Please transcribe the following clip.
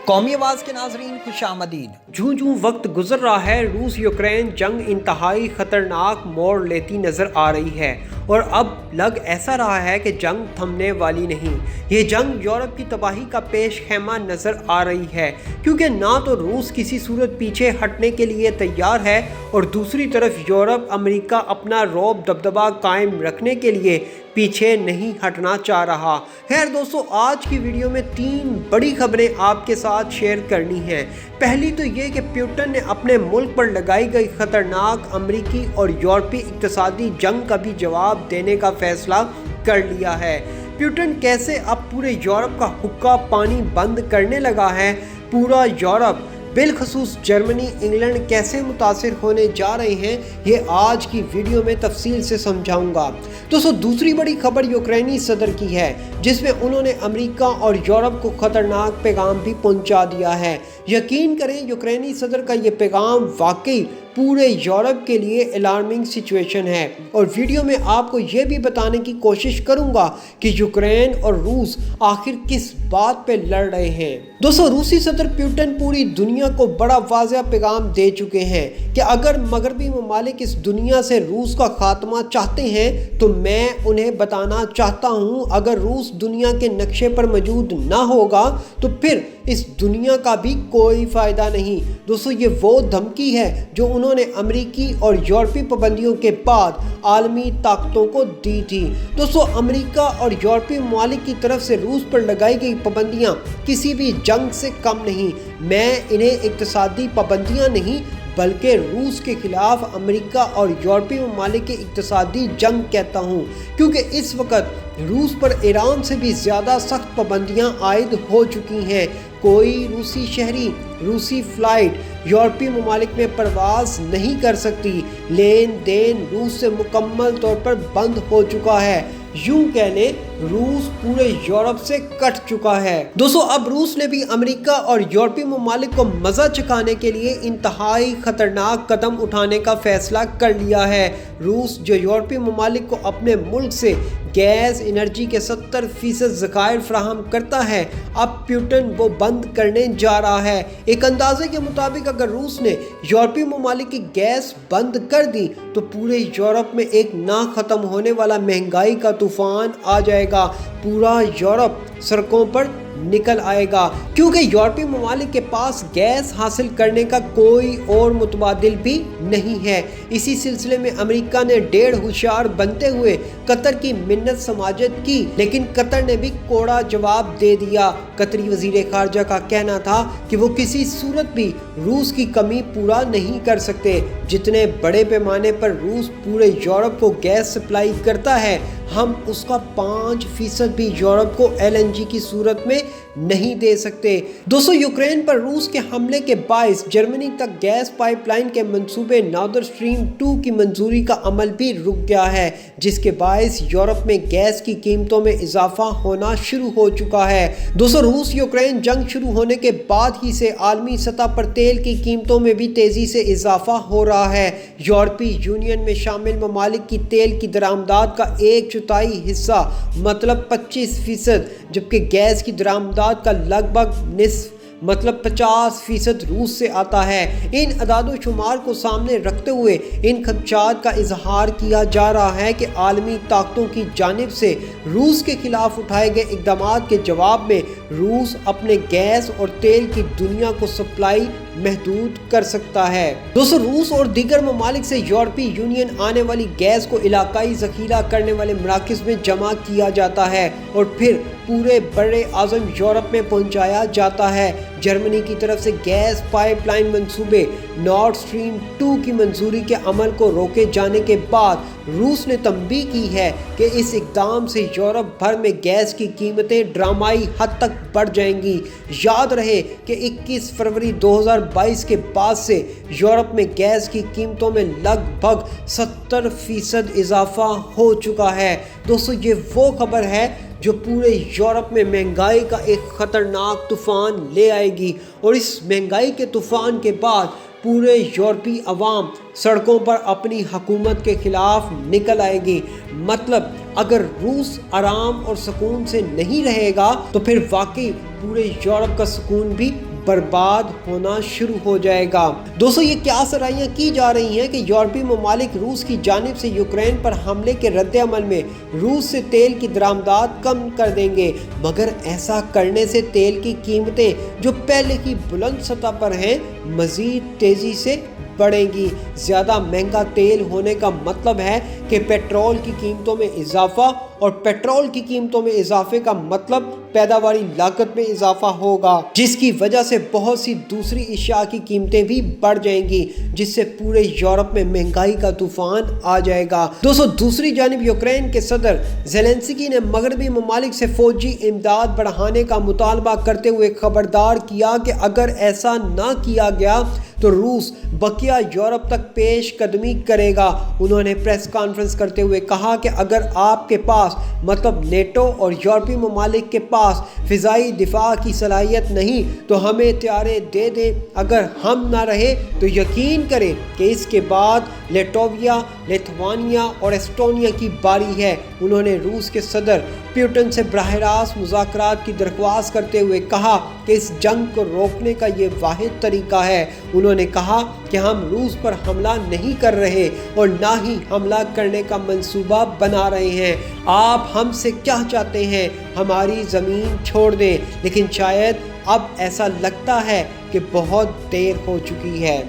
قومی آواز کے ناظرین خوش آمدید۔ جوں جوں وقت گزر رہا ہے روس یوکرین جنگ انتہائی خطرناک موڑ لیتی نظر آ رہی ہے اور اب لگ ایسا رہا ہے کہ جنگ تھمنے والی نہیں۔ یہ جنگ یورپ کی تباہی کا پیش خیمہ نظر آ رہی ہے، کیونکہ نہ تو روس کسی صورت پیچھے ہٹنے کے لیے تیار ہے اور دوسری طرف یورپ امریکہ اپنا رعب دبدبہ قائم رکھنے کے لیے پیچھے نہیں ہٹنا چاہ رہا۔ خیر دوستو، آج کی ویڈیو میں 3 بڑی خبریں آپ کے ساتھ شیئر کرنی ہیں۔ پہلی تو یہ کہ پیوٹن نے اپنے ملک پر لگائی گئی خطرناک امریکی اور یورپی اقتصادی جنگ کا بھی جواب دینے کا فیصلہ کر لیا ہے۔ پیوٹن کیسے اب پورے یورپ کا حقہ پانی بند کرنے لگا ہے، پورا یورپ بالخصوص جرمنی انگلینڈ کیسے متاثر ہونے جا رہے ہیں، یہ آج کی ویڈیو میں تفصیل سے سمجھاؤں گا۔ دوستو، دوسری بڑی خبر یوکرینی صدر کی ہے، جس میں انہوں نے امریکہ اور یورپ کو خطرناک پیغام بھی پہنچا دیا ہے۔ یقین کریں، یوکرینی صدر کا یہ پیغام واقعی پورے یورپ کے لیے الارمنگ سچویشن ہے، اور ویڈیو میں آپ کو یہ بھی بتانے کی کوشش کروں گا کہ یوکرین اور روس آخر کس بات پہ لڑ رہے ہیں۔ دوستو، روسی صدر پیوٹن پوری دنیا کو بڑا واضح پیغام دے چکے ہیں کہ اگر مغربی ممالک اس دنیا سے روس کا خاتمہ چاہتے ہیں تو میں انہیں بتانا چاہتا ہوں، اگر روس دنیا کے نقشے پر موجود نہ ہوگا تو پھر اس دنیا کا بھی کوئی فائدہ نہیں۔ دوستو، یہ وہ دھمکی ہے جو انہوں نے امریکی اور یورپی پابندیوں کے بعد عالمی طاقتوں کو دی تھی۔ دوستو، امریکہ اور یورپی ممالک کی طرف سے روس پر لگائی گئی پابندیاں کسی بھی جنگ سے کم نہیں۔ میں انہیں اقتصادی پابندیاں نہیں بلکہ روس کے خلاف امریکہ اور یورپی ممالک کی اقتصادی جنگ کہتا ہوں، کیونکہ اس وقت روس پر ایران سے بھی زیادہ سخت پابندیاں عائد ہو چکی ہیں۔ کوئی روسی شہری روسی فلائٹ یورپی ممالک میں پرواز نہیں کر سکتی۔ لین دین روس سے مکمل طور پر بند ہو چکا ہے۔ یوں کہہ لیں، روس پورے یورپ سے کٹ چکا ہے۔ دوستو، اب روس نے بھی امریکہ اور یورپی ممالک کو مزہ چکھانے کے لیے انتہائی خطرناک قدم اٹھانے کا فیصلہ کر لیا ہے۔ روس جو یورپی ممالک کو اپنے ملک سے گیس انرجی کے 70% ذخائر فراہم کرتا ہے، اب پیوٹن وہ بند کرنے جا رہا ہے۔ ایک اندازے کے مطابق اگر روس نے یورپی ممالک کی گیس بند کر دی تو پورے یورپ میں ایک نہ ختم ہونے والا مہنگائی کا طوفان آ جائے گا۔ پورا یورپ سڑکوں پر نکل آئے گا، کیونکہ یورپی ممالک کے پاس گیس حاصل کرنے کا کوئی اور متبادل بھی نہیں ہے۔ اسی سلسلے میں امریکہ نے ڈیڑھ ہوشیار بنتے ہوئے قطر کی منت سماجت کی، لیکن قطر نے بھی کوڑا جواب دے دیا۔ قطری وزیر خارجہ کا کہنا تھا کہ وہ کسی صورت بھی روس کی کمی پورا نہیں کر سکتے۔ جتنے بڑے پیمانے پر روس پورے یورپ کو گیس سپلائی کرتا ہے، ہم اس کا 5% بھی یورپ کو LNG کی صورت میں نہیں دے سکتے۔ دوستو، یوکرین پر روس کے حملے کے باعث جرمنی تک گیس پائپ لائن کے منصوبے نارد سٹریم 2 کی منظوری کا عمل بھی رک گیا ہے، جس کے باعث یورپ میں گیس کی قیمتوں میں اضافہ ہونا شروع ہو چکا ہے۔ دوستو، روس یوکرین جنگ شروع ہونے کے بعد ہی سے عالمی سطح پر تیل کی قیمتوں میں بھی تیزی سے اضافہ ہو رہا ہے۔ یورپی یونین میں شامل ممالک کی تیل کی درآمدات کا 1/4 حصہ مطلب 25%، جبکہ گیس کی درآمدات کا لگ بھگ نصف مطلب 50% روس سے آتا ہے۔ ان اعداد و شمار کو سامنے رکھتے ہوئے ان خدشات کا اظہار کیا جا رہا ہے کہ عالمی طاقتوں کی جانب سے روس کے خلاف اٹھائے گئے اقدامات کے جواب میں روس اپنے گیس اور تیل کی دنیا کو سپلائی محدود کر سکتا ہے۔ دوستو، روس اور دیگر ممالک سے یورپی یونین آنے والی گیس کو علاقائی ذخیرہ کرنے والے مراکز میں جمع کیا جاتا ہے اور پھر پورے بر اعظم یورپ میں پہنچایا جاتا ہے۔ جرمنی کی طرف سے گیس پائپ لائن منصوبے نارد سٹریم 2 کی منظوری کے عمل کو روکے جانے کے بعد روس نے تنبیہ کی ہے کہ اس اقدام سے یورپ بھر میں گیس کی قیمتیں ڈرامائی حد تک بڑھ جائیں گی۔ یاد رہے کہ 21 فروری 2022 کے بعد سے یورپ میں گیس کی قیمتوں میں لگ بھگ 70% اضافہ ہو چکا ہے۔ دوستو، یہ وہ خبر ہے جو پورے یورپ میں مہنگائی کا ایک خطرناک طوفان لے آئے گی، اور اس مہنگائی کے طوفان کے بعد پورے یورپی عوام سڑکوں پر اپنی حکومت کے خلاف نکل آئے گی۔ مطلب اگر روس آرام اور سکون سے نہیں رہے گا تو پھر واقعی پورے یورپ کا سکون بھی برباد ہونا شروع ہو جائے گا۔ دوستو یہ کیا سرائیاں کی جا رہی ہیں کہ یورپی ممالک روس کی جانب سے یوکرین پر حملے کے رد عمل میں روس سے تیل کی درآمدات کم کر دیں گے، مگر ایسا کرنے سے تیل کی قیمتیں جو پہلے کی بلند سطح پر ہیں مزید تیزی سے بڑھیں گی۔ زیادہ مہنگا تیل ہونے کا مطلب ہے کہ پیٹرول کی قیمتوں میں اضافہ، اور پیٹرول کی قیمتوں میں اضافے کا مطلب پیداواری لاگت میں اضافہ ہوگا، جس کی وجہ سے بہت سی دوسری اشیاء کی قیمتیں بھی بڑھ جائیں گی، جس سے پورے یورپ میں مہنگائی کا طوفان آ جائے گا۔ دوستو دوسری جانب یوکرین کے صدر زیلنسکی نے مغربی ممالک سے فوجی امداد بڑھانے کا مطالبہ کرتے ہوئے خبردار کیا کہ اگر ایسا نہ کیا گیا تو روس بقیہ یورپ تک پیش قدمی کرے گا۔ انہوں نے پریس کانفرنس کرتے ہوئے کہا کہ اگر آپ کے پاس مطلب نیٹو اور یورپی ممالک کے پاس فضائی دفاع کی صلاحیت نہیں تو ہمیں ہتھیاریں دے دیں، اگر ہم نہ رہے تو یقین کریں کہ اس کے بعد لیٹویا، لیتھوانیا اور ایسٹونیا کی باری ہے۔ انہوں نے روس کے صدر پیوٹن سے براہ راست مذاکرات کی درخواست کرتے ہوئے کہا کہ اس جنگ کو روکنے کا یہ واحد طریقہ ہے۔ انہوں نے کہا کہ ہم روس پر حملہ نہیں کر رہے اور نہ ہی حملہ کرنے کا منصوبہ بنا رہے ہیں۔ آپ ہم سے کیا چاہتے ہیں؟ ہماری زمین چھوڑ دیں، لیکن شاید اب ایسا لگتا ہے کہ بہت دیر ہو چکی ہے۔